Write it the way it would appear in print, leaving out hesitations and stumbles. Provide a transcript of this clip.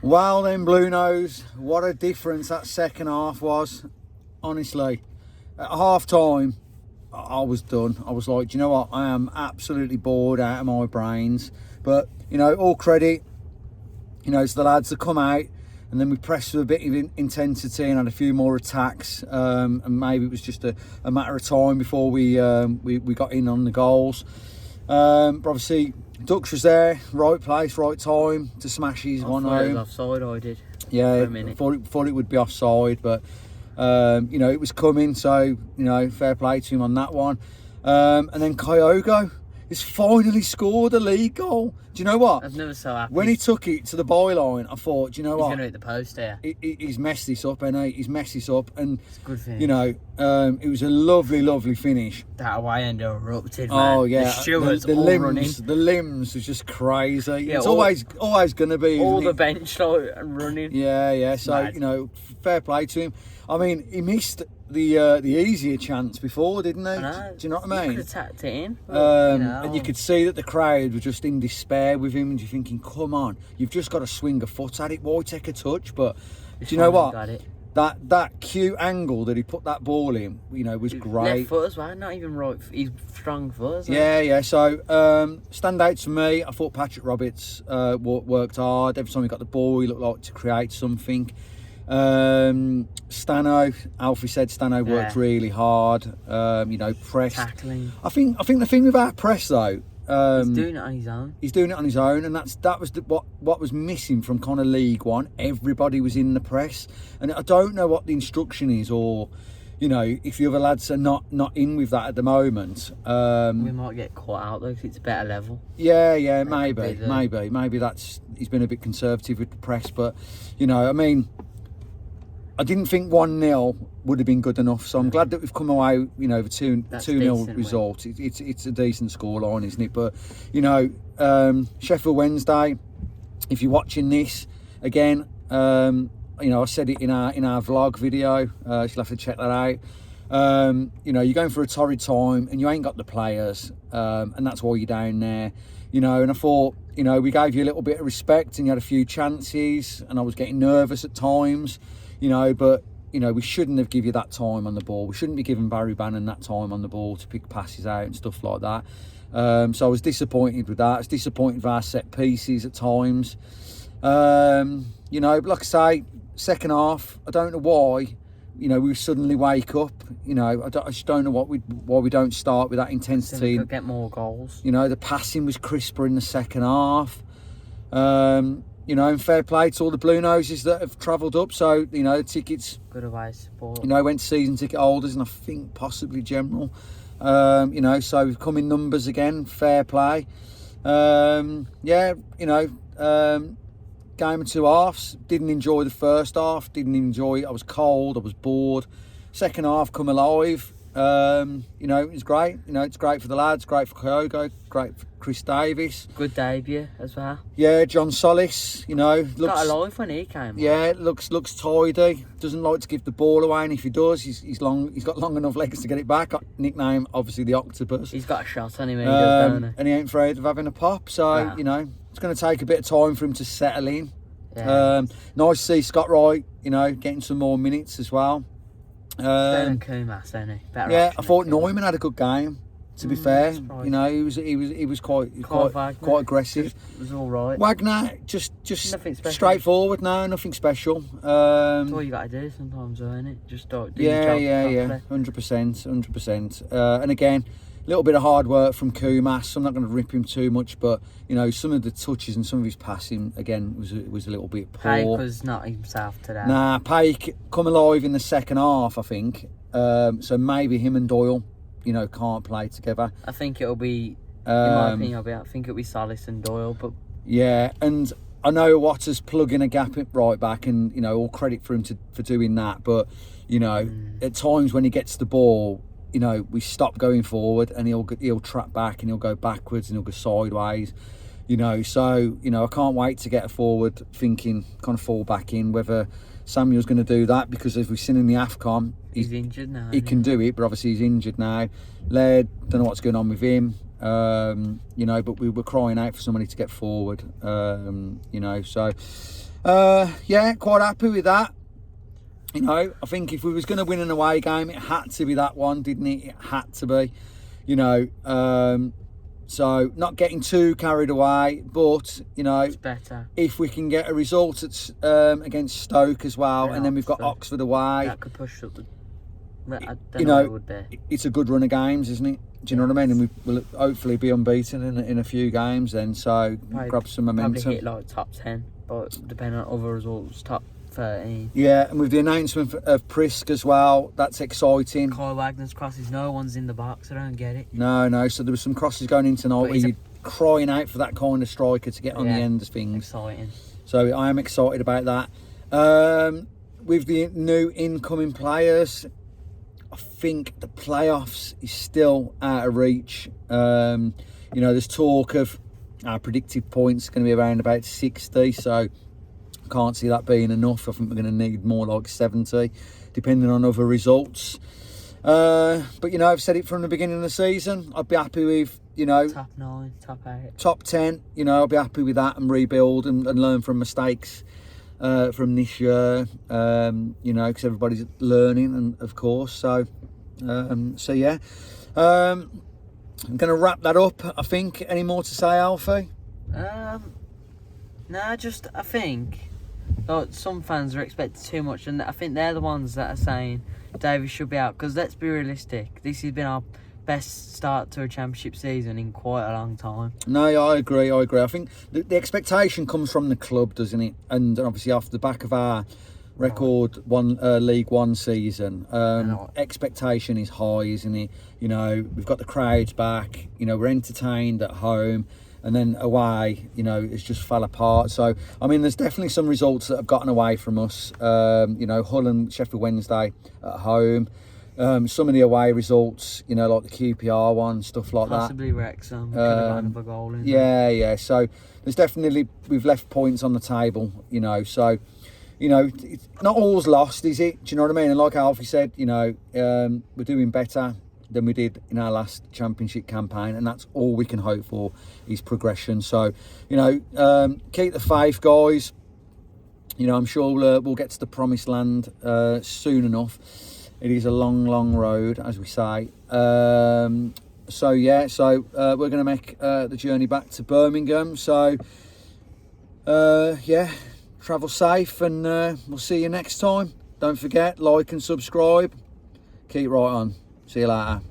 Well then, Blue Nose, what a difference that second half was. Honestly, at half time, I was done. I was like, do you know what? I am absolutely bored out of my brains. But, all credit, to the lads that come out, and then we pressed with a bit of intensity and had a few more attacks. And maybe it was just a matter of time before we got in on the goals. But obviously, Dux was there, right place, right time to smash his one home. I thought it was offside, I did. Yeah, for a minute. thought it would be offside, but it was coming, so fair play to him on that one. And then Kyogo has finally scored a league goal. Do you know what? I was never so happy. When he took it to the byline, I thought, do you know He's what? going to hit the post here. He's messed this up, and he's messed this up, and It's a good finish. it was a lovely, lovely finish. That away end erupted, man. Oh yeah, The stewards the all limbs, running. the limbs was just crazy. Yeah, it's all- always going to be. All isn't the it? bench like running. Yeah. So Mad. fair play to him. I mean, he missed the easier chance before, didn't he? I know. Do you know what I He mean? could have tapped it in. But, And you could see that the crowd were just in despair with him, and you're thinking, come on, you've just got to swing a foot at it. Why take a touch? But do you know what? Got it. That cute angle that he put that ball in, was great. Left foot as well, not even right. He's strong foot. Isn't Yeah. So standouts for me. I thought Patrick Roberts worked hard. Every time he got the ball, he looked like to create something. Stano, Alfie said Stano worked really hard. Pressed. Tackling. I think the thing with our press though. He's doing it on his own. He's doing it on his own, and that was what was missing from kind of League One. Everybody was in the press, and I don't know what the instruction is, or if the other lads are not in with that at the moment. We might get caught out though, because it's a better level. Yeah, maybe that's he's been a bit conservative with the press, but I didn't think 1-0 would have been good enough, so I'm glad that we've come away, with a 2-0 result. It's a decent scoreline, isn't it? But Sheffield Wednesday, if you're watching this again, I said it in our vlog video. You'll have to check that out. You're going for a torrid time, and you ain't got the players, and that's why you're down there. And I thought, we gave you a little bit of respect, and you had a few chances, and I was getting nervous at times. But we shouldn't have given you that time on the ball. We shouldn't be giving Barry Bannon that time on the ball to pick passes out and stuff like that. So I was disappointed with that. I was disappointed with our set pieces at times. But like I say, second half, I don't know why. We suddenly wake up. I just don't know why we don't start with that intensity. So we could get more goals. The passing was crisper in the second half. And fair play to all the Blue Noses that have travelled up. So, tickets, Good away support. went to season ticket holders, and I think possibly general. So we've come in numbers again. Fair play. Game of two halves. Didn't enjoy the first half. Didn't enjoy it. I was cold. I was bored. Second half, come alive. It was great. It's great for the lads. Great for Kyogo. Great for Chris Davis. Good debut as well. Yeah, John Solis. Looks Got alive when he came. Yeah, looks tidy. Doesn't like to give the ball away, and if he does, he's long. He's got long enough legs to get it back. Nickname obviously the Octopus. He's got a shot on him. He does, don't he? And he ain't afraid of having a pop. So it's going to take a bit of time for him to settle in. Yeah. Nice to see Scott Wright. Getting some more minutes as well. Better than Kumas, don't he? Better Yeah, option I thought than Kumas. Neumann had a good game. To be fair, he was quite aggressive. It was all right. Wagner just Nothing special. straightforward. No, nothing special. That's all you got to do sometimes, isn't it? Just do your job properly. 100%. And again, a little bit of hard work from Kumas. I'm not going to rip him too much, but some of the touches and some of his passing again was a little bit poor. Pake was not himself today. Nah, Pake come alive in the second half, I think. So maybe him and Doyle, can't play together. I think it'll be, in my opinion, I think it'll be Solis and Doyle, but yeah, and I know Waters plugging a gap at right back, and all credit for him for doing that. But at times when he gets the ball, we stop going forward, and he'll trap back, and he'll go backwards, and he'll go sideways. So I can't wait to get a forward thinking, kind of fall back in. Whether Samuel's going to do that, because as we've seen in the AFCON, he's injured now. He can do it, but obviously he's injured now. Laird, don't know what's going on with him. But we were crying out for somebody to get forward. So Yeah, quite happy with that. You know, I think if we was going to win an away game, it had to be that one, didn't it? It had to be. You know, so not getting too carried away, but you know, it's better if we can get a result at, against Stoke as well, and then we've got Oxford away. That could push up the. I don't you know, know, what it would be. It's a good run of games, isn't it? Do you know what I mean? And we will hopefully be unbeaten in a few games then, so grab some momentum. Probably hit like top 10, but depending on other results, top 13. Yeah, and with the announcement of Prisk as well, that's exciting. Kyle Wagner's crosses, no one's in the box, I don't get it. No, so there was some crosses going in tonight where you're crying out for that kind of striker to get on the end of things. Exciting. So I am excited about that. With the new incoming players, I think the playoffs is still out of reach. You know, there's talk of our predicted points going to be around about 60, so I can't see that being enough. I think we're going to need more like 70, depending on other results. But, you know, I've said it from the beginning of the season. I'd be happy with, you know... Top 9, top 8. Top 10, you know, I'll be happy with that and rebuild and learn from mistakes from this year, you know, because everybody's learning, and of course, so yeah. I'm going to wrap that up, I think. Any more to say, Alfie? No, just, I think, like, some fans are expecting too much, and I think they're the ones that are saying Davies should be out, because let's be realistic, this has been our best start to a championship season in quite a long time. No, I agree. I think the expectation comes from the club, doesn't it? And obviously off the back of our record League One season, expectation is high, isn't it? You know, we've got the crowds back, you know, we're entertained at home, and then away, you know, it's just fell apart. So, I mean, there's definitely some results that have gotten away from us. You know, Hull and Sheffield Wednesday at home. Some of the away results, you know, like the QPR one, stuff like Possibly that. Wrexham. Could have had a goal in there. Yeah. So there's definitely, we've left points on the table, you know. So, you know, it's not all's lost, is it? Do you know what I mean? And like Alfie said, you know, we're doing better than we did in our last championship campaign, and that's all we can hope for is progression. So, you know, keep the faith, guys. You know, I'm sure we'll get to the promised land soon enough. It is a long, long road, as we say. So we're going to make the journey back to Birmingham. So, yeah, travel safe, and we'll see you next time. Don't forget, like and subscribe. Keep right on. See you later.